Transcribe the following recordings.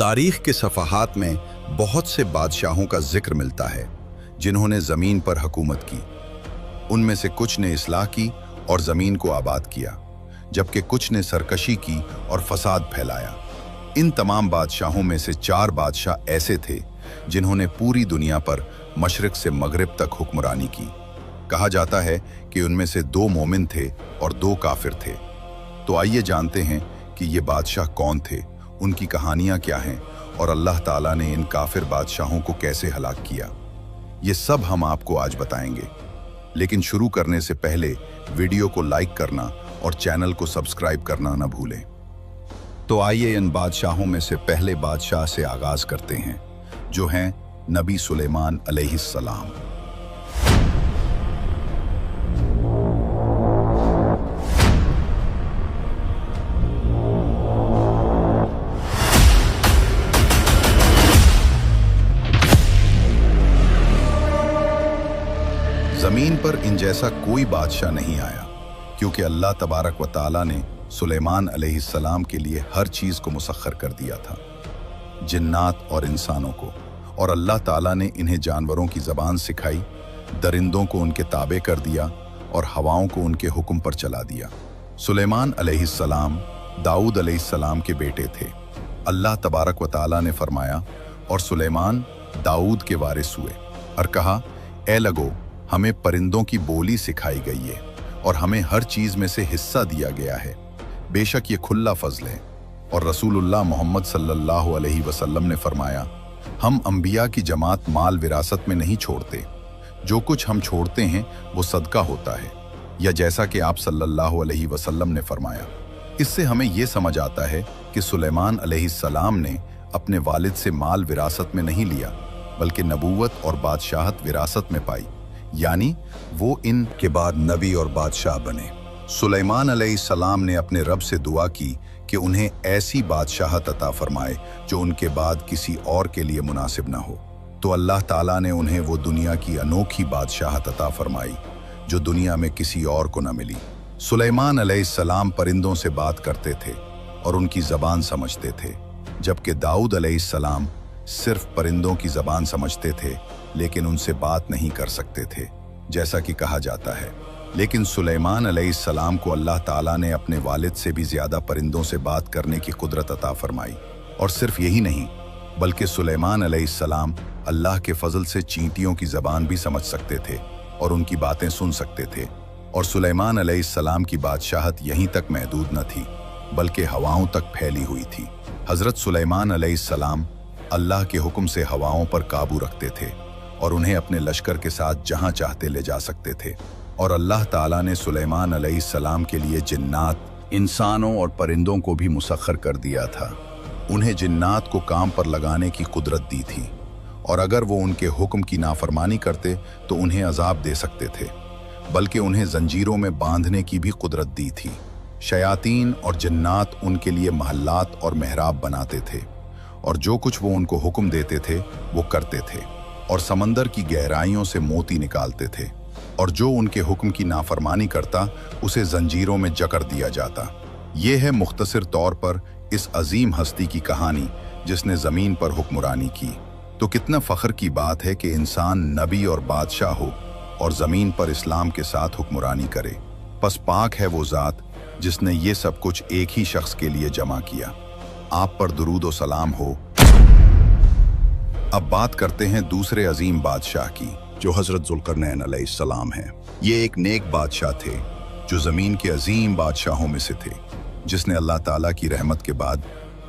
तारीख के सफ़हात में बहुत से बादशाहों का जिक्र मिलता है जिन्होंने ज़मीन पर हुकूमत की। उनमें से कुछ ने इस्लाह की और ज़मीन को आबाद किया, जबकि कुछ ने सरकशी की और फसाद फैलाया। इन तमाम बादशाहों में से 4 बादशाह ऐसे थे जिन्होंने पूरी दुनिया पर मशरिक से मगरिब तक हुक्मरानी की। कहा जाता है कि उनमें से 2 मोमिन थे और 2 काफिर थे। तो आइए जानते हैं कि ये बादशाह कौन थे, उनकी कहानियां क्या हैं और अल्लाह ताला ने इन काफिर बादशाहों को कैसे हलाक किया। ये सब हम आपको आज बताएंगे। लेकिन शुरू करने से पहले वीडियो को लाइक करना और चैनल को सब्सक्राइब करना न भूलें। तो आइए इन बादशाहों में से पहले बादशाह से आगाज करते हैं, जो हैं नबी सुलेमान अलैहिस्सलाम। ज़मीन पर इन जैसा कोई बादशाह नहीं आया, क्योंकि अल्लाह तबारक व ताला ने सुलेमान अलैहिस्सलाम के लिए हर चीज़ को मुसख्खर कर दिया था, जिन्नात और इंसानों को। और अल्लाह ताला ने इन्हें जानवरों की ज़बान सिखाई, दरिंदों को उनके ताबे कर दिया और हवाओं को उनके हुक्म पर चला दिया। सुलेमान अलैहिस्सलाम दाऊद अलैहिस्सलाम के बेटे थे। अल्लाह तबारक व ताला ने फरमाया, और सुलेमान दाऊद के वारिस हुए और कहा, ए लगो, हमें परिंदों की बोली सिखाई गई है और हमें हर चीज़ में से हिस्सा दिया गया है। बेशक ये खुला फजल है। और रसूलुल्लाह मोहम्मद सल्लल्लाहु अलैहि वसल्लम ने फरमाया, हम अंबिया की जमात माल विरासत में नहीं छोड़ते। जो कुछ हम छोड़ते हैं वो सदका होता है, या जैसा कि आप सल्लल्लाहु अलैहि वसल्लम ने फरमाया। इससे हमें ये समझ आता है कि सुलेमान अलैहिस्सलाम ने अपने वालिद से माल विरासत में नहीं लिया, बल्कि नबूवत और बादशाहत विरासत में पाई, यानी वो इनके बाद नबी और बादशाह बने। सुलेमान अलैहिस्सलाम ने अपने रब से दुआ की कि उन्हें ऐसी बादशाहत अता फरमाए जो उनके बाद किसी और के लिए मुनासिब ना हो। तो अल्लाह ताला ने उन्हें वो दुनिया की अनोखी बादशाहत अता फरमाई जो दुनिया में किसी और को न मिली। सुलेमान अलैहिस्सलाम परिंदों से बात करते थे और उनकी ज़बान समझते थे, जबकि दाऊद अलैहिस्सलाम सिर्फ परिंदों की ज़बान समझते थे लेकिन उनसे बात नहीं कर सकते थे, जैसा कि कहा जाता है। लेकिन सुलेमान अलैहिस्सलाम को अल्लाह ताला ने अपने वालिद से भी ज़्यादा परिंदों से बात करने की कुदरत अता फरमाई। और सिर्फ यही नहीं, बल्कि सुलेमान अलैहिस्सलाम अल्लाह के फजल से चींटियों की ज़बान भी समझ सकते थे और उनकी बातें सुन सकते थे। और सुलेमान अलैहिस्सलाम की बादशाहत यहीं तक महदूद न थी, बल्कि हवाओं तक फैली हुई थी। हज़रत सुलेमान अलैहिस्सलाम अल्लाह के हुक्म से हवाओं पर काबू रखते थे और उन्हें अपने लश्कर के साथ जहां चाहते ले जा सकते थे। और अल्लाह ताला ने सुलेमान अलैहिस्सलाम के लिए जिन्नात, इंसानों और परिंदों को भी मुसख्खर कर दिया था। उन्हें जिन्नात को काम पर लगाने की कुदरत दी थी, और अगर वो उनके हुक्म की नाफरमानी करते तो उन्हें अजाब दे सकते थे, बल्कि उन्हें जंजीरों में बांधने की भी कुदरत दी थी। शयातीन और जिन्नात उनके लिए महल्लात और मेहराब बनाते थे, और जो कुछ वो उनको हुक्म देते थे वो करते थे। और समंदर की गहराइयों से मोती निकालते थे, और जो उनके हुक्म की नाफरमानी करता उसे जंजीरों में जकड़ दिया जाता। ये है मुख्तसर तौर पर इस अजीम हस्ती की कहानी जिसने ज़मीन पर हुक्मरानी की। तो कितना फ़ख्र की बात है कि इंसान नबी और बादशाह हो और ज़मीन पर इस्लाम के साथ हुक्मरानी करे। बस पाक है वो ज़ात जिसने ये सब कुछ एक ही शख्स के लिए जमा किया। आप पर दुरूद व सलाम हो। अब बात करते हैं दूसरे अजीम बादशाह की, जो हज़रत ज़ुल्करनैन अलैहिस्सलाम हैं। ये एक नेक बादशाह थे जो ज़मीन के अजीम बादशाहों में से थे, जिसने अल्लाह ताला की रहमत के बाद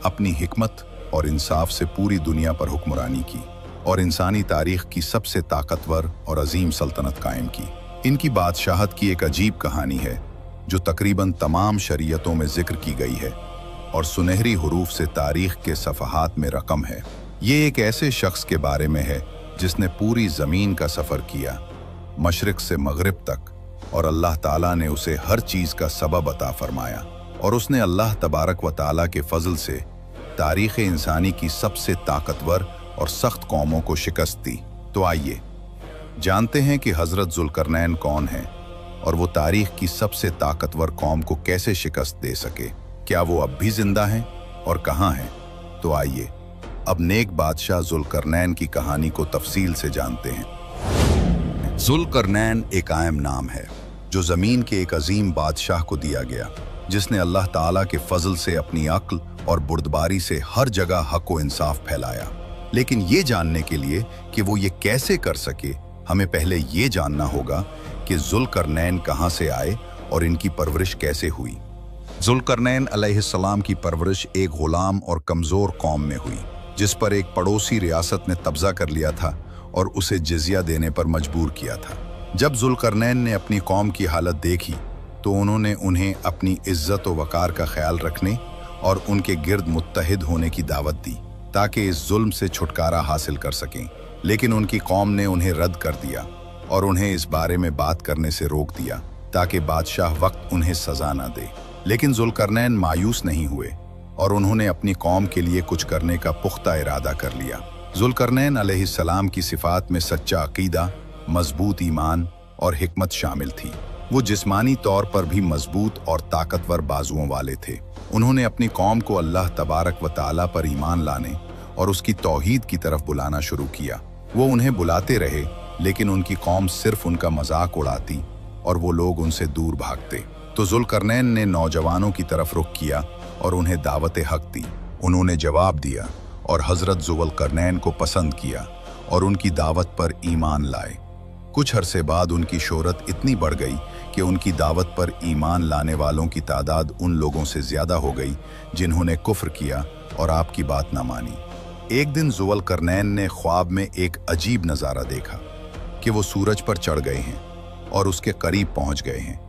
अपनी हिकमत और इंसाफ से पूरी दुनिया पर हुक्मरानी की और इंसानी तारीख की सबसे ताकतवर और अजीम सल्तनत कायम की। इनकी बादशाहत की एक अजीब कहानी है जो तकरीबन तमाम शरीयतों में जिक्र की गई है और सुनहरी हुरूफ से तारीख के सफ़हात में रकम है। ये एक ऐसे शख्स के बारे में है जिसने पूरी ज़मीन का सफ़र किया, मशरिक से मगरिब तक, और अल्लाह ताला ने उसे हर चीज़ का सबब अता फरमाया, और उसने अल्लाह तबारक व ताला के फजल से तारीख़ इंसानी की सबसे ताकतवर और सख्त कौमों को शिकस्त दी। तो आइए जानते हैं कि हज़रत ज़ुल्करनैन कौन है और वो तारीख़ की सबसे ताकतवर कौम को कैसे शिकस्त दे सके। क्या वो अब भी जिंदा हैं और कहाँ हैं? तो आइए अब नेक बादशाह जुल्करनैन की कहानी को तफसील से जानते हैं। जुल्करनैन एक कायम नाम है जो ज़मीन के एक अजीम बादशाह को दिया गया, जिसने अल्लाह ताला के फजल से अपनी अक्ल और बुर्दबारी से हर जगह हक व इंसाफ फैलाया। लेकिन ये जानने के लिए कि वो ये कैसे कर सके, हमें पहले ये जानना होगा कि जुल्करनैन कहाँ से आए और इनकी परवरिश कैसे हुई। जुल्करनैन अलैहिस्सलाम की परवरिश एक गुलाम और कमज़ोर कौम में हुई, जिस पर एक पड़ोसी रियासत ने कब्जा कर लिया था और उसे जिज़िया देने पर मजबूर किया था। जब जुल्करनैन ने अपनी कौम की हालत देखी तो उन्होंने उन्हें अपनी इज्जत व वक़ार का ख्याल रखने और उनके गिर्द मुत्तहिद होने की दावत दी ताकि इस जुल्म से छुटकारा हासिल कर सकें। लेकिन उनकी कौम ने उन्हें रद्द कर दिया और उन्हें इस बारे में बात करने से रोक दिया ताकि बादशाह वक्त उन्हें सज़ा न दे। लेकिन जुल्करनैन मायूस नहीं हुए और उन्होंने अपनी कौम के लिए कुछ करने का पुख्ता इरादा कर लिया। जुल्करनैन अलैहिस्सलाम की सिफात में सच्चा अकीदा, मजबूत ईमान और हिकमत शामिल थी। वो जिस्मानी तौर पर भी मजबूत और ताकतवर बाजुओं वाले थे। उन्होंने अपनी कौम को अल्लाह तबारक व ताला पर ईमान लाने और उसकी तौहीद की तरफ बुलाना शुरू किया। वो उन्हें बुलाते रहे, लेकिन उनकी कौम सिर्फ उनका मजाक उड़ाती और वो लोग उनसे दूर भागते। तो जुल्करनैन ने नौजवानों की तरफ रुख किया और उन्हें दावत हक दी। उन्होंने जवाब दिया और हज़रत जुल्करनैन को पसंद किया और उनकी दावत पर ईमान लाए। कुछ अरसे बाद उनकी शोहरत इतनी बढ़ गई कि उनकी दावत पर ईमान लाने वालों की तादाद उन लोगों से ज़्यादा हो गई जिन्होंने कुफ्र किया और आपकी बात न मानी। एक दिन जुल्करनैन ने ख्वाब में एक अजीब नज़ारा देखा कि वो सूरज पर चढ़ गए हैं और उसके करीब पहुंच गए हैं,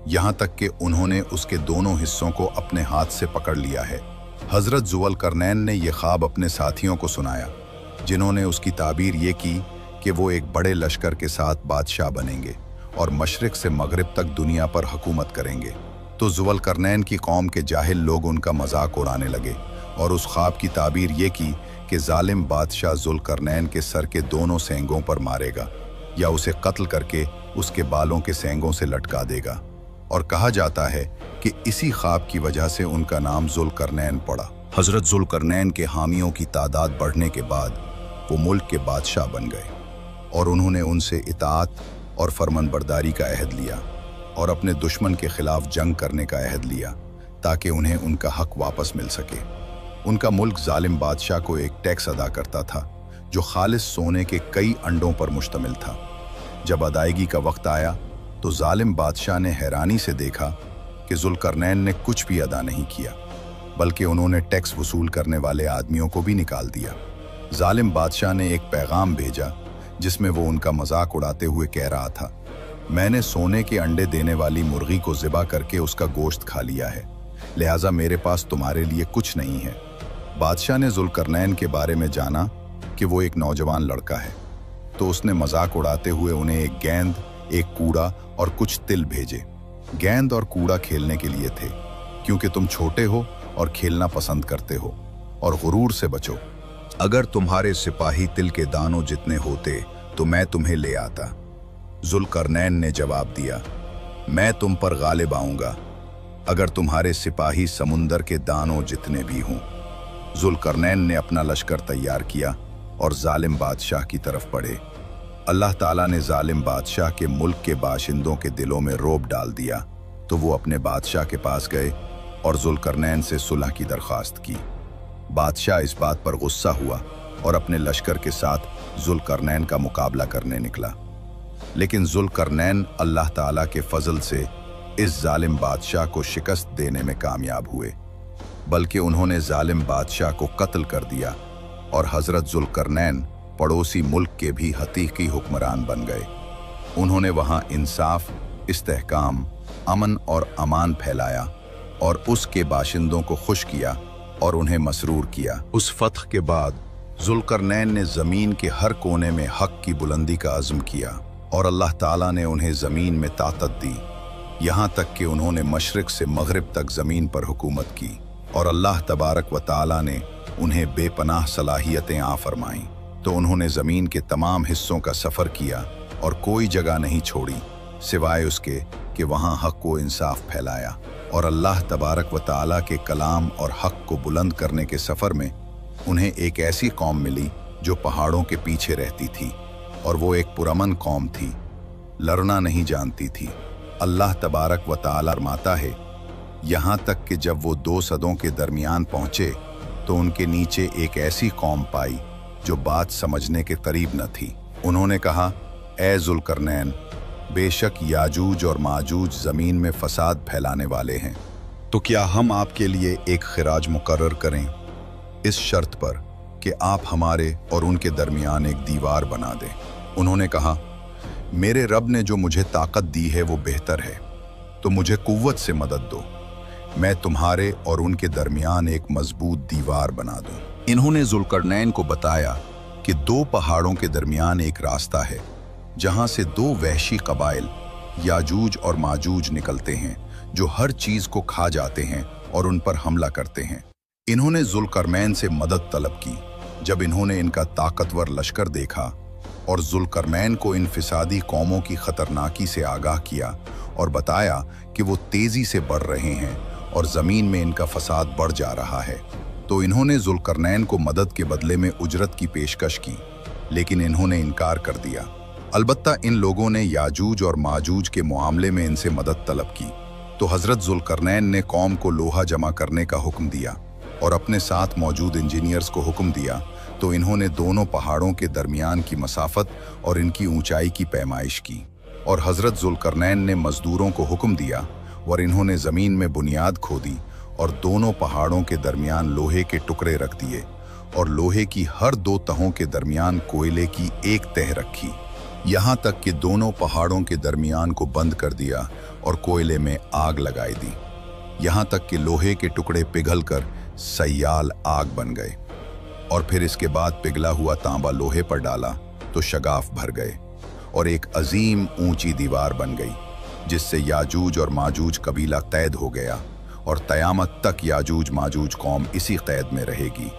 यहाँ तक कि उन्होंने उसके दोनों हिस्सों को अपने हाथ से पकड़ लिया है। हज़रत जुल्करनैन ने यह ख्वाब अपने साथियों को सुनाया, जिन्होंने उसकी ताबीर ये की कि वो एक बड़े लश्कर के साथ बादशाह बनेंगे और मशरिक से मगरिब तक दुनिया पर हुकूमत करेंगे। तो जुल्करनैन की कौम के जाहिल लोग उनका मजाक उड़ाने लगे और उस ख्वाब की ताबीर ये की कि जालिम बादशाह जुल्करनैन के सर के दोनों सेंगों पर मारेगा या उसे कत्ल करके उसके बालों के सेंगों से लटका देगा। और कहा जाता है कि इसी ख्वाब की वजह से उनका नाम जुल्करनैन पड़ा। हज़रत जुल्करनैन के हामियों की तादाद बढ़ने के बाद वो मुल्क के बादशाह बन गए और उन्होंने उनसे इताअत और फरमानबरदारी का अहद लिया और अपने दुश्मन के खिलाफ जंग करने का अहद लिया ताकि उन्हें उनका हक वापस मिल सके। उनका मुल्क जालिम बादशाह को एक टैक्स अदा करता था जो खालिस सोने के कई अंडों पर मुश्तमिल था। जब अदायगी का वक्त आया तो जालिम बादशाह ने हैरानी से देखा कि जुल्करनैन ने कुछ भी अदा नहीं किया, बल्कि उन्होंने टैक्स वसूल करने वाले आदमियों को भी निकाल दिया। जालिम बादशाह ने एक पैगाम भेजा जिसमें वो उनका मजाक उड़ाते हुए कह रहा था, मैंने सोने के अंडे देने वाली मुर्गी को ज़िबा करके उसका गोश्त खा लिया है, लिहाजा मेरे पास तुम्हारे लिए कुछ नहीं है। बादशाह ने जुल्करनैन के बारे में जाना कि वो एक नौजवान लड़का है, तो उसने मजाक उड़ाते हुए उन्हें एक गेंद, एक कूड़ा और कुछ तिल भेजे। गेंद और कूड़ा खेलने के लिए थे, क्योंकि तुम छोटे हो और खेलना पसंद करते हो, और गुरूर से बचो। अगर तुम्हारे सिपाही तिल के दानों जितने होते तो मैं तुम्हें ले आता। जुल्करनैन ने जवाब दिया, मैं तुम पर गालिब आऊंगा अगर तुम्हारे सिपाही समुंदर के दानों जितने भी हों। जुल्करनैन ने अपना लश्कर तैयार किया और जालिम बादशाह की तरफ बढ़े। अल्लाह ताला ने जालिम बादशाह के मुल्क के बाशिंदों के दिलों में रौब डाल दिया, तो वो अपने बादशाह के पास गए और जुल्करनैन से सुलह की दरख्वास्त की। बादशाह इस बात पर गुस्सा हुआ और अपने लश्कर के साथ जुल्करनैन का मुकाबला करने निकला। लेकिन जुल्करनैन अल्लाह ताला के फजल से इस जालिम बादशाह को शिकस्त देने में कामयाब हुए, बल्कि उन्होंने जालिम बादशाह को कत्ल कर दिया और हज़रत जुल्करनैन पड़ोसी मुल्क के भी हकीकी हुक्मरान बन गए। उन्होंने वहाँ इंसाफ, इस्तेहकाम, अमन और अमान फैलाया और उसके बाशिंदों को खुश किया और उन्हें मसरूर किया। उस फतह के बाद जुल्करनैन ने ज़मीन के हर कोने में हक की बुलंदी का अज़्म किया और अल्लाह ताला ने उन्हें ज़मीन में ताकत दी, यहाँ तक कि उन्होंने मशरिक से मगरिब तक ज़मीन पर हुकूमत की और अल्लाह तबारक व ताला ने उन्हें बेपनाह सलाहियतें आ फरमाईं। तो उन्होंने ज़मीन के तमाम हिस्सों का सफ़र किया और कोई जगह नहीं छोड़ी सिवाय उसके कि वहाँ हक व इंसाफ फैलाया। और अल्लाह तबारक व ताला के कलाम और हक को बुलंद करने के सफ़र में उन्हें एक ऐसी कौम मिली जो पहाड़ों के पीछे रहती थी और वो एक पुरअमन कौम थी, लड़ना नहीं जानती थी। अल्लाह तबारक व तआला फरमाता है, यहाँ तक कि जब वो दो सदों के दरमियान पहुँचे तो उनके नीचे एक ऐसी कौम पाई जो बात समझने के करीब न थी। उन्होंने कहा, ए जुल्करनैन, बेशक याजूज और माजूज ज़मीन में फसाद फैलाने वाले हैं, तो क्या हम आपके लिए एक खिराज मुकर्रर करें, इस शर्त पर कि आप हमारे और उनके दरमियान एक दीवार बना दें। उन्होंने कहा, मेरे रब ने जो मुझे ताकत दी है वो बेहतर है, तो मुझे कुव्वत से मदद दो, मैं तुम्हारे और उनके दरमियान एक मजबूत दीवार बना दूं। इन्होंने जुल्करनैन को बताया कि दो पहाड़ों के दरमियान एक रास्ता है जहां से दो वहशी कबाइल याजूज और माजूज निकलते हैं जो हर चीज को खा जाते हैं और उन पर हमला करते हैं। इन्होंने जुल्करनैन से मदद तलब की। जब इन्होंने इनका ताकतवर लश्कर देखा और जुल्करनैन को इन फिसादी कौमों की खतरनाकी से आगाह किया और बताया कि वो तेजी से बढ़ रहे हैं और जमीन में इनका फसाद बढ़ जा रहा है, तो इन्होंने जुल्करनैन को मदद के बदले में उजरत की पेशकश की, लेकिन इन्होंने इनकार कर दिया। अलबत्ता इन लोगों ने याजूज और माजूज के मामले में इनसे मदद तलब की, तो हजरत जुल्करनैन ने कौम को लोहा जमा करने का हुक्म दिया और अपने साथ मौजूद इंजीनियर्स को हुक्म दिया, तो इन्होंने दोनों पहाड़ों के दरमियान की मसाफत और इनकी ऊंचाई की पैमाइश की और हजरत जुल्करनैन ने मजदूरों को हुक्म दिया और इन्होंने ज़मीन में बुनियाद खोदी और दोनों पहाड़ों के दरमियान लोहे के टुकड़े रख दिए और लोहे की हर दो तहों के दरमियान कोयले की एक तह रखी, यहाँ तक कि दोनों पहाड़ों के दरमियान को बंद कर दिया और कोयले में आग लगाई दी, यहाँ तक कि लोहे के टुकड़े पिघलकर सयाल आग बन गए। और फिर इसके बाद पिघला हुआ तांबा लोहे पर डाला तो शगाफ भर गए और एक अजीम ऊंची दीवार बन गई, जिससे याजूज और माजूज कबीला कैद हो गया और क़यामत तक याजूज माजूज कौम इसी कैद में रहेगी।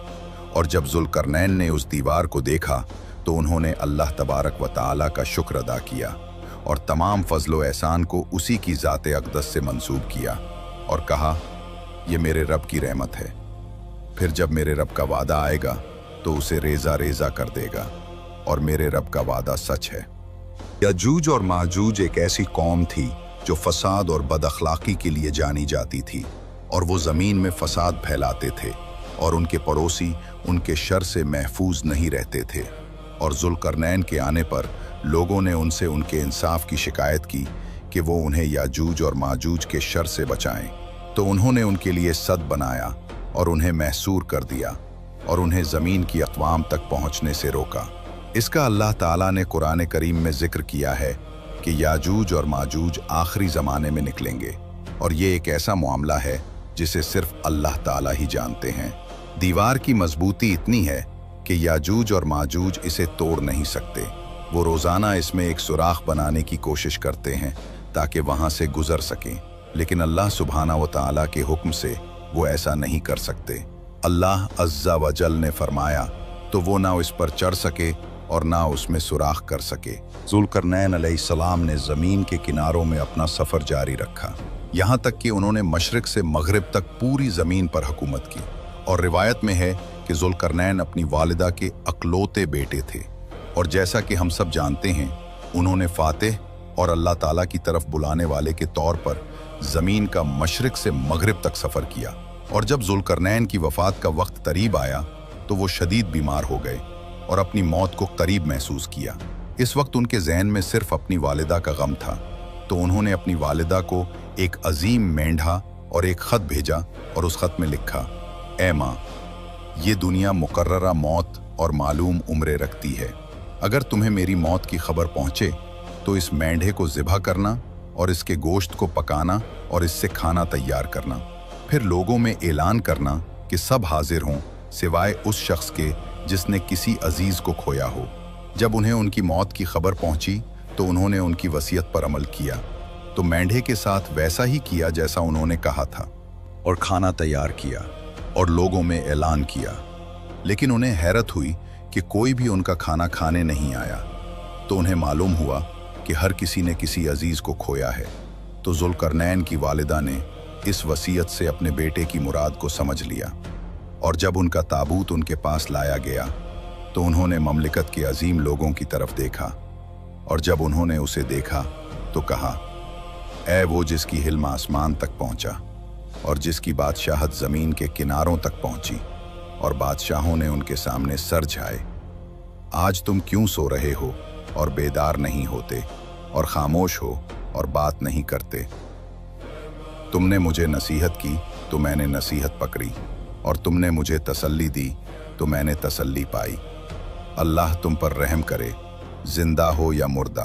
और जब जुल्करनैन ने उस दीवार को देखा तो उन्होंने अल्लाह तबारक व तआला का शुक्र अदा किया और तमाम फजलो एहसान को उसी की ज़ाते अक़दस से मंसूब किया और कहा, यह मेरे रब की रहमत है, फिर जब मेरे रब का वादा आएगा तो उसे रेजा रेजा कर देगा और मेरे रब का वादा सच है। याजूज और माजूज एक ऐसी कौम थी जो फसाद और बदअखलाकी के लिए जानी जाती थी और वो ज़मीन में फसाद फैलाते थे और उनके पड़ोसी उनके शर से महफूज नहीं रहते थे। और जुल्करनैन के आने पर लोगों ने उनसे उनके इंसाफ की शिकायत की कि वो उन्हें याजूज और माजूज के शर से बचाएं, तो उन्होंने उनके लिए सद बनाया और उन्हें महसूर कर दिया और उन्हें ज़मीन की अक़वाम तक पहुँचने से रोका। इसका अल्लाह ताला ने कुरान करीम में जिक्र किया है कि याजूज और माजूज आखिरी ज़माने में निकलेंगे और ये एक ऐसा मामला है जिसे सिर्फ अल्लाह ताला ही जानते हैं। दीवार की मजबूती इतनी है कि याजूज और माजूज इसे तोड़ नहीं सकते। वो रोज़ाना इसमें एक सुराख बनाने की कोशिश करते हैं ताकि वहाँ से गुजर सकें, लेकिन अल्लाह सुब्हाना व तआला के हुक्म से वो ऐसा नहीं कर सकते। अल्लाह अज़्ज़ा व जल ने फरमाया तो वो ना इस पर चढ़ सके और ना उसमें सुराख कर सके। जुल्करनैन अलैहिस्सलाम ने ज़मीन के किनारों में अपना सफ़र जारी रखा, यहाँ तक कि उन्होंने मशरिक़ से मगरिब तक पूरी ज़मीन पर हुकूमत की। और रिवायत में है कि जुल्करनैन अपनी वालिदा के अकलौते बेटे थे और जैसा कि हम सब जानते हैं, उन्होंने फ़ातिह और अल्लाह ताला की तरफ बुलाने वाले के तौर पर ज़मीन का मशरिक़ से मगरिब तक सफ़र किया। और जब जुल्करनैन की वफ़ात का वक्त करीब आया तो वो शदीद बीमार हो गए और अपनी मौत को करीब महसूस किया। इस वक्त उनके ज़हन में सिर्फ अपनी वालिदा का गम था, तो उन्होंने अपनी वालिदा को एक अजीम मेंढा और एक ख़त भेजा और उस ख़त में लिखा, ए माँ, ये दुनिया मुकर्ररा मौत और मालूम उम्रें रखती है। अगर तुम्हें मेरी मौत की खबर पहुँचे तो इस मेंढे को ज़िबा करना और इसके गोश्त को पकाना और इससे खाना तैयार करना, फिर लोगों में ऐलान करना कि सब हाजिर हों सिवाय उस शख्स के जिसने किसी अजीज़ को खोया हो। जब उन्हें उनकी मौत की खबर पहुंची तो उन्होंने उनकी वसीयत पर अमल किया, तो मेंढे के साथ वैसा ही किया जैसा उन्होंने कहा था और खाना तैयार किया और लोगों में ऐलान किया। लेकिन उन्हें हैरत हुई कि कोई भी उनका खाना खाने नहीं आया, तो उन्हें मालूम हुआ कि हर किसी ने किसी अजीज़ को खोया है। तो जुल्करनैन की वालिदा ने इस वसीयत से अपने बेटे की मुराद को समझ लिया और जब उनका ताबूत उनके पास लाया गया तो उन्होंने ममलिकत के अजीम लोगों की तरफ देखा, और जब उन्होंने उसे देखा तो कहा, ऐ वो जिसकी हिल्म आसमान तक पहुंचा और जिसकी बादशाहत ज़मीन के किनारों तक पहुंची, और बादशाहों ने उनके सामने सर झुकाए, आज तुम क्यों सो रहे हो और बेदार नहीं होते और खामोश हो और बात नहीं करते? तुमने मुझे नसीहत की तो मैंने नसीहत पकड़ी, और तुमने मुझे तसल्ली दी तो मैंने तसल्ली पाई। अल्लाह तुम पर रहम करे, जिंदा हो या मुर्दा।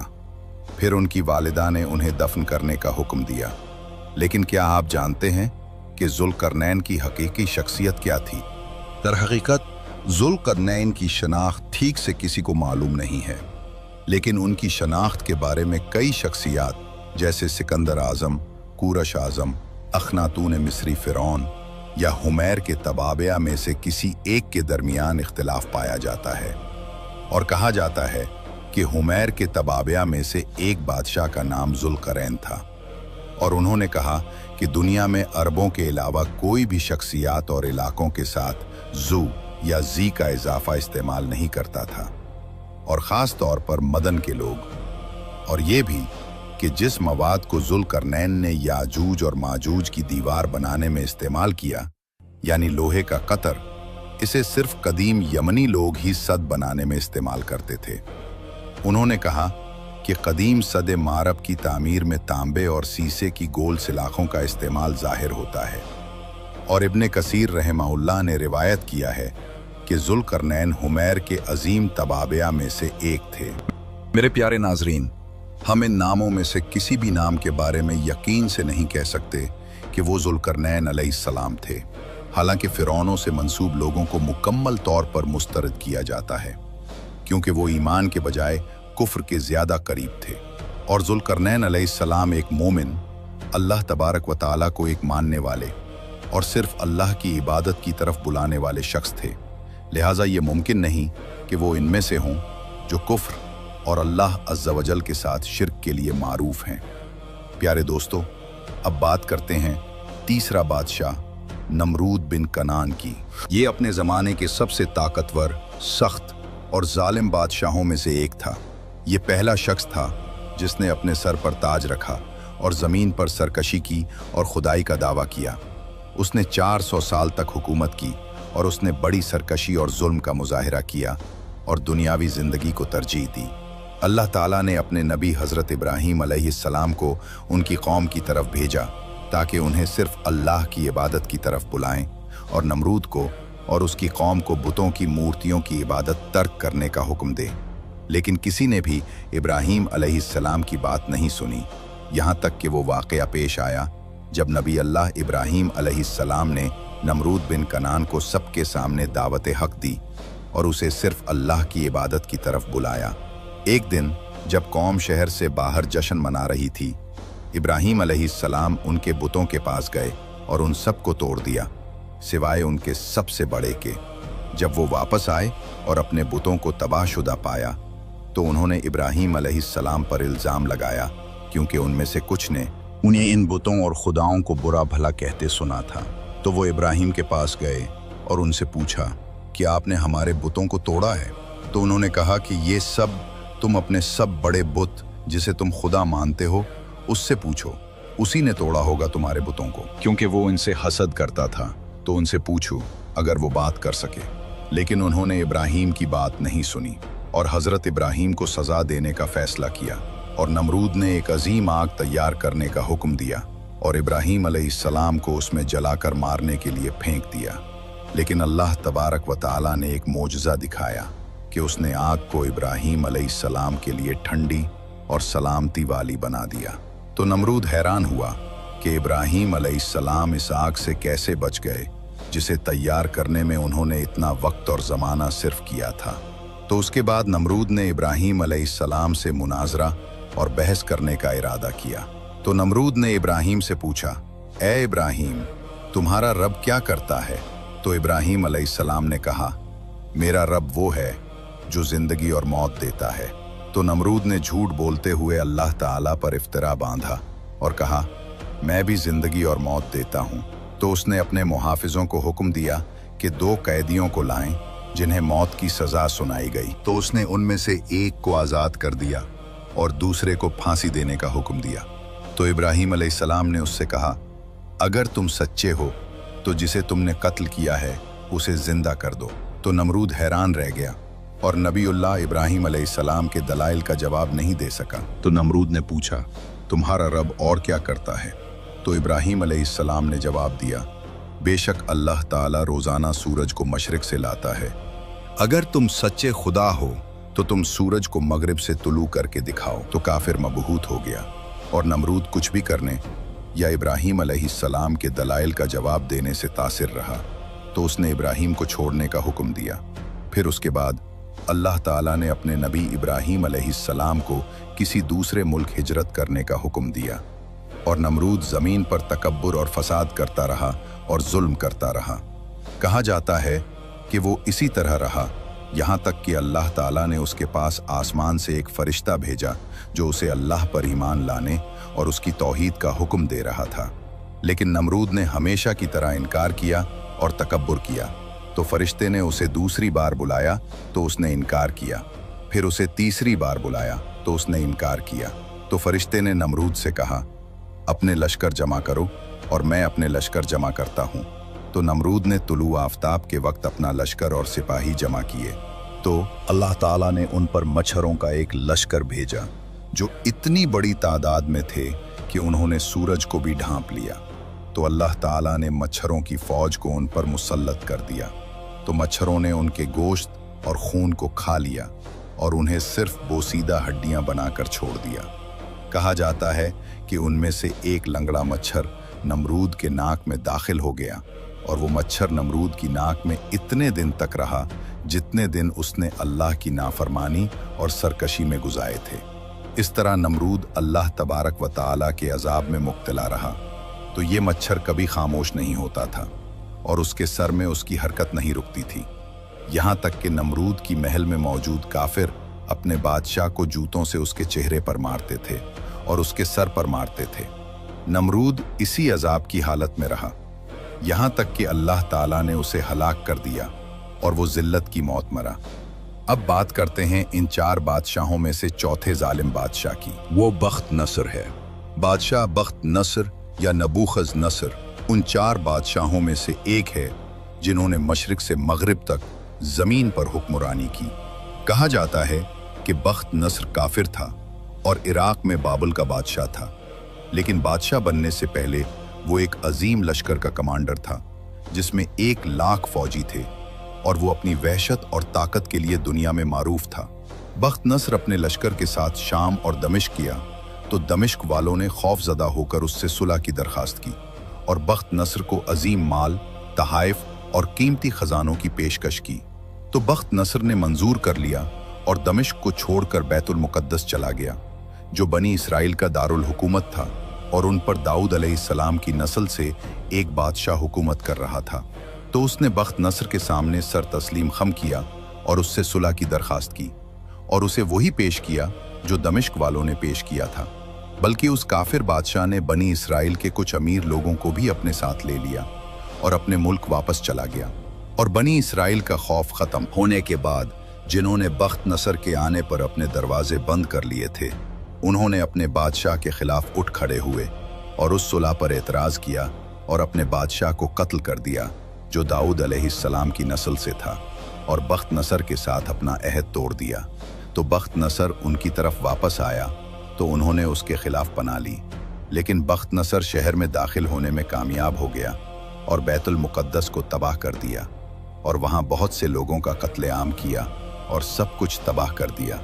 फिर उनकी वालिदा ने उन्हें दफन करने का हुक्म दिया। लेकिन क्या आप जानते हैं कि ज़ुल्करनैन की हकीकी शख्सियत क्या थी? दरहकीकत ज़ुल्करनैन की शनाख्त ठीक से किसी को मालूम नहीं है, लेकिन उनकी शनाख्त के बारे में कई शख्सियात जैसे सिकंदर आज़म, कूरश आज़म, अखनातून मिस्री फ़िरौन या हुमैर के तबाबिया में से किसी एक के दरमियान इख्तिलाफ पाया जाता है, और कहा जाता है कि हुमैर के तबाबिया में से एक बादशाह का नाम ज़ुल्करनैन था, और उन्होंने कहा कि दुनिया में अरबों के अलावा कोई भी शख्सियात और इलाकों के साथ ज़ू या जी का इजाफा इस्तेमाल नहीं करता था, और ख़ास तौर पर मदन के लोग। और ये भी कि जिस मवाद को ज़ुल्करनैन ने याजूज और माजूज की दीवार बनाने में इस्तेमाल किया, यानी लोहे का कतर, इसे सिर्फ कदीम यमनी लोग ही सद बनाने में इस्तेमाल करते थे। उन्होंने कहा कि कदीम सद मारब की तामीर में तांबे और सीसे की गोल सिलाखों का इस्तेमाल जाहिर होता है, और इब्ने कसीर रहमहुल्लाह ने रिवायत किया है कि ज़ुल्करनैन हुमैर के अजीम तबाबिया में से एक थे। मेरे प्यारे नाजरीन, हम इन नामों में से किसी भी नाम के बारे में यकीन से नहीं कह सकते कि वो ज़ुल्करनैन अलैहिस्सलाम थे, हालांकि फ़िरौनों से मंसूब लोगों को मुकम्मल तौर पर मुस्तरद किया जाता है, क्योंकि वो ईमान के बजाय कुफ्र के ज़्यादा करीब थे। और ज़ुल्करनैन अलैहिस्सलाम एक मोमिन, अल्लाह तबारक व तआला को एक मानने वाले और सिर्फ अल्लाह की इबादत की तरफ बुलाने वाले शख्स थे। लिहाजा ये मुमकिन नहीं कि वो इनमें से हों जो कुफ्र और अल्लाह अज़्ज़ा वजल के साथ शिर्क के लिए मारूफ हैं। प्यारे दोस्तों, अब बात करते हैं तीसरा बादशाह नमरूद बिन कनान की। ये अपने ज़माने के सबसे ताकतवर, सख्त और जालिम बादशाहों में से एक था। ये पहला शख्स था जिसने अपने सर पर ताज रखा और ज़मीन पर सरकशी की और खुदाई का दावा किया। उसने 400 साल तक हुकूमत की और उसने बड़ी सरकशी और जुल्म का मुजाहिरा किया और दुनियावी ज़िंदगी को तरजीह दी। अल्लाह ताला ने अपने नबी हज़रत इब्राहीम अलैहिस्सलाम को उनकी कौम की तरफ भेजा ताकि उन्हें सिर्फ अल्लाह की इबादत की तरफ बुलाएं, और नमरूद को और उसकी कौम को बुतों की मूर्तियों की इबादत तर्क करने का हुक्म दे। लेकिन किसी ने भी इब्राहीम अलैहिस्सलाम की बात नहीं सुनी, यहाँ तक कि वो वाक़या पेश आया जब नबी अल्लाह इब्राहीम अलैहिस्सलाम ने नमरूद बिन कनान को सबके सामने दावत हक दी और उसे सिर्फ अल्लाह की इबादत की तरफ बुलाया। एक दिन जब कौम शहर से बाहर जश्न मना रही थी, इब्राहीम अलैहिस्सलाम उनके बुतों के पास गए और उन सब को तोड़ दिया, सिवाय उनके सबसे बड़े के। जब वो वापस आए और अपने बुतों को तबाहशुदा पाया तो उन्होंने इब्राहीम अलैहिस्सलाम पर इल्ज़ाम लगाया, क्योंकि उनमें से कुछ ने उन्हें इन बुतों और खुदाओं को बुरा भला कहते सुना था। तो वो इब्राहीम के पास गए और उनसे पूछा कि आपने हमारे बुतों को तोड़ा है? तो उन्होंने कहा कि ये सब तुम अपने सब बड़े बुत जिसे तुम खुदा मानते हो उससे पूछो, उसी ने तोड़ा होगा तुम्हारे बुतों को, क्योंकि वो इनसे हसद करता था। तो उनसे पूछो अगर वो बात कर सके। लेकिन उन्होंने इब्राहीम की बात नहीं सुनी और हज़रत इब्राहीम को सज़ा देने का फ़ैसला किया, और नमरूद ने एक अजीम आग तैयार करने का हुक्म दिया और इब्राहीम अलैहिस्सलाम को उसमें जलाकर मारने के लिए फेंक दिया। लेकिन अल्लाह तबारक व तआला ने एक मोजज़ा दिखाया कि उसने आग को इब्राहीम अलैहिस्सलाम के लिए ठंडी और सलामती वाली बना दिया। तो नमरूद हैरान हुआ कि इब्राहीम अलैहिस्सलाम इस आग से कैसे बच गए जिसे तैयार करने में उन्होंने इतना वक्त और ज़माना सिर्फ किया था। तो उसके बाद नमरूद ने इब्राहीम अलैहिस्सलाम से मुनाजरा और बहस करने का इरादा किया। तो नमरूद ने इब्राहीम से पूछा, ए इब्राहीम, तुम्हारा रब क्या करता है? तो इब्राहीम अलैहिस्सलाम ने कहा, मेरा रब वो है जो ज़िंदगी और मौत देता है। तो नमरूद ने झूठ बोलते हुए अल्लाह ताला पर इफ्तरा बांधा और कहा, मैं भी ज़िंदगी और मौत देता हूँ। तो उसने अपने मुहाफिजों को हुक्म दिया कि 2 कैदियों को लाएं जिन्हें मौत की सजा सुनाई गई। तो उसने उनमें से एक को आज़ाद कर दिया और दूसरे को फांसी देने का हुक्म दिया। तो इब्राहीम अलैहिस्सलाम ने उससे कहा, अगर तुम सच्चे हो तो जिसे तुमने कत्ल किया है उसे जिंदा कर दो। तो नमरूद हैरान रह गया और नबीउल्लाह इब्राहीम अलैहिस्सलाम के दलाइल का जवाब नहीं दे सका। तो नमरूद ने पूछा, तुम्हारा रब और क्या करता है? तो इब्राहीम अलैहिस्सलाम ने जवाब दिया, बेशक अल्लाह ताला रोज़ाना सूरज को मशरिक से लाता है। अगर तुम सच्चे खुदा हो तो तुम सूरज को मगरिब से तुलू करके दिखाओ। तो काफिर मबहूत हो गया और नमरूद कुछ भी करने या इब्राहीम अलैहिस्सलाम के दलाइल का जवाब देने से तासिर रहा। तो उसने इब्राहीम को छोड़ने का हुक्म दिया। फिर उसके बाद अल्लाह ताला ने अपने नबी इब्राहीम अलैहिस्सलाम को किसी दूसरे मुल्क हिजरत करने का हुक्म दिया और नमरूद ज़मीन पर तकब्बुर और फसाद करता रहा और जुल्म करता रहा। कहा जाता है कि वो इसी तरह रहा यहाँ तक कि अल्लाह ताला ने उसके पास आसमान से एक फरिश्ता भेजा जो उसे अल्लाह पर ईमान लाने और उसकी तौहीद का हुक्म दे रहा था। लेकिन नमरूद ने हमेशा की तरह इनकार किया और तकब्बुर किया। तो फरिश्ते ने उसे दूसरी बार बुलाया तो उसने इनकार किया। फिर उसे तीसरी बार बुलाया तो उसने इनकार किया। तो फरिश्ते ने नमरूद से कहा, अपने लश्कर जमा करो और मैं अपने लश्कर जमा करता हूँ। तो नमरूद ने तुलू आफताब के वक्त अपना लश्कर और सिपाही जमा किए। तो अल्लाह ताला ने उन पर मच्छरों का एक लश्कर भेजा जो इतनी बड़ी तादाद में थे कि उन्होंने सूरज को भी ढांप लिया। तो अल्लाह ताला ने मच्छरों की फौज को उन पर मुसल्लत कर दिया। तो मच्छरों ने उनके गोश्त और खून को खा लिया और उन्हें सिर्फ बोसीदा हड्डियां बनाकर छोड़ दिया। कहा जाता है कि उनमें से एक लंगड़ा मच्छर नमरूद के नाक में दाखिल हो गया और वो मच्छर नमरूद की नाक में इतने दिन तक रहा जितने दिन उसने अल्लाह की नाफरमानी और सरकशी में गुजारे थे। इस तरह नमरूद अल्लाह तबारक व तआला के अजाब में मुब्तला रहा। तो ये मच्छर कभी खामोश नहीं होता था और उसके सर में उसकी हरकत नहीं रुकती थी, यहाँ तक कि नमरूद की महल में मौजूद काफिर अपने बादशाह को जूतों से उसके चेहरे पर मारते थे और उसके सर पर मारते थे। नमरूद इसी अजाब की हालत में रहा, यहाँ तक कि अल्लाह ताला ने उसे हलाक कर दिया और वो जिल्लत की मौत मरा। अब बात करते हैं इन 4 बादशाहों में से चौथे जालिम बादशाह की। वो बख्त नसर है। बादशाह बख्त नसर या नबूखज नसर उन 4 बादशाहों में से एक है जिन्होंने मशरिक से मगरिब तक जमीन पर हुक्मरानी की। कहा जाता है कि बख्त नसर काफिर था और इराक में बाबुल का बादशाह था, लेकिन बादशाह बनने से पहले वो एक अजीम लश्कर का कमांडर था जिसमें 1 लाख फौजी थे और वो अपनी वहशत और ताकत के लिए दुनिया में मारूफ था। बख्त नसर अपने लश्कर के साथ शाम और दमिश्क किया तो दमिश्क वालों ने खौफजदा होकर उससे सुलह की दरखास्त की और बख्त नसर को अजीम माल, तहाइफ और कीमती खजानों की पेशकश की। तो बख्त नसर ने मंजूर कर लिया और दमिश्क को छोड़कर बैतुल मुकद्दस चला गया जो बनी इसराइल का दारुल हुकूमत था और उन पर दाऊद अलैहिस्सलाम की नस्ल से एक बादशाह हुकूमत कर रहा था। तो उसने बख्त नसर के सामने सर तस्लीम खम किया और उससे सुलह की दरखास्त की और उसे वही पेश किया जो दमिश्क वालों ने पेश किया था, बल्कि उस काफिर बादशाह ने बनी इसराइल के कुछ अमीर लोगों को भी अपने साथ ले लिया और अपने मुल्क वापस चला गया। और बनी इसराइल का खौफ खत्म होने के बाद जिन्होंने बख्त नसर के आने पर अपने दरवाजे बंद कर लिए थे, उन्होंने अपने बादशाह के खिलाफ उठ खड़े हुए और उस सुलह पर एतराज़ किया और अपने बादशाह को कत्ल कर दिया जो दाऊद अलैहिस्सलाम की नस्ल से था और बख्त नसर के साथ अपना अहद तोड़ दिया। तो बख्त नसर उनकी तरफ वापस आया तो उन्होंने उसके खिलाफ पनाह ली, लेकिन बख्त नसर शहर में दाखिल होने में कामयाब हो गया और बैतुल मुकद्दस को तबाह कर दिया और वहाँ बहुत से लोगों का कत्लेआम किया और सब कुछ तबाह कर दिया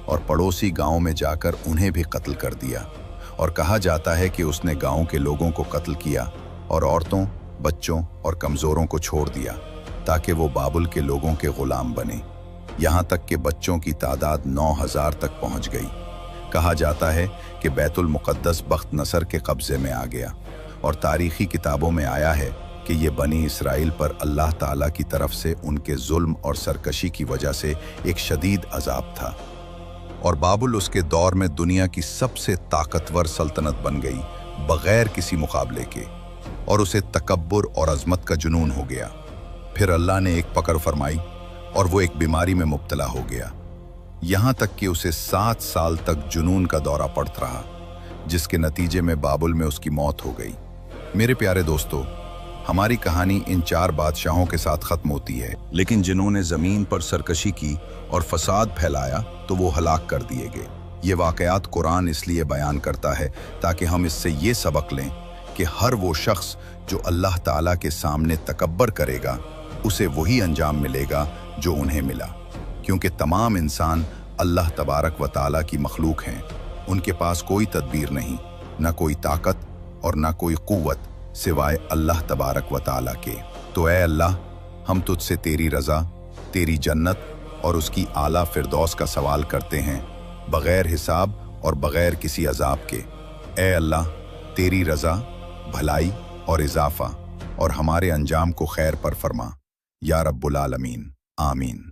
और पड़ोसी गाँव में जाकर उन्हें भी कत्ल कर दिया। और कहा जाता है कि उसने गाँव के लोगों को कत्ल किया और औरतों, बच्चों और कमज़ोरों को छोड़ दिया ताकि वो बाबुल के लोगों के गुलाम बने। यहाँ तक कि बच्चों की तादाद 9000 तक पहुँच गई। कहा जाता है कि बैतुल मुकद्दस बख्त नसर के कब्ज़े में आ गया और तारीख़ी किताबों में आया है कि ये बनी इसराइल पर अल्लाह ताला की तरफ से उनके जुल्म और सरकशी की वजह से एक शदीद अजाब था। और बाबुल उसके दौर में दुनिया की सबसे ताकतवर सल्तनत बन गई बग़ैर किसी मुकाबले के और उसे तकब्बुर और अज़मत का जुनून हो गया। फिर अल्लाह ने एक पकड़ फरमाई और वो एक बीमारी में मुब्तला हो गया, यहाँ तक कि उसे 7 साल तक जुनून का दौरा पड़ता रहा, जिसके नतीजे में बाबुल में उसकी मौत हो गई। मेरे प्यारे दोस्तों, हमारी कहानी इन 4 बादशाहों के साथ खत्म होती है, लेकिन जिन्होंने जमीन पर सरकशी की और फसाद फैलाया तो वो हलाक कर दिए गए। ये वाकयात कुरान इसलिए बयान करता है ताकि हम इससे ये सबक लें कि हर वो शख्स जो अल्लाह ताला के सामने तकब्बर करेगा, उसे वही अंजाम मिलेगा जो उन्हें मिला, क्योंकि तमाम इंसान अल्लाह तबारक व ताला की मखलूक हैं। उनके पास कोई तदबीर नहीं, न कोई ताकत और न कोई कुव्वत सिवाय अल्लाह तबारक व ताला के। तो ऐ अल्लाह, हम तुझसे तेरी रज़ा, तेरी जन्नत और उसकी आला फिरदौस का सवाल करते हैं, बग़ैर हिसाब और बग़ैर किसी अजाब के। ऐ अल्लाह, तेरी रज़ा, भलाई और इजाफ़ा और हमारे अंजाम को खैर पर फरमा, या रब्बुल आलमीन। आमीन।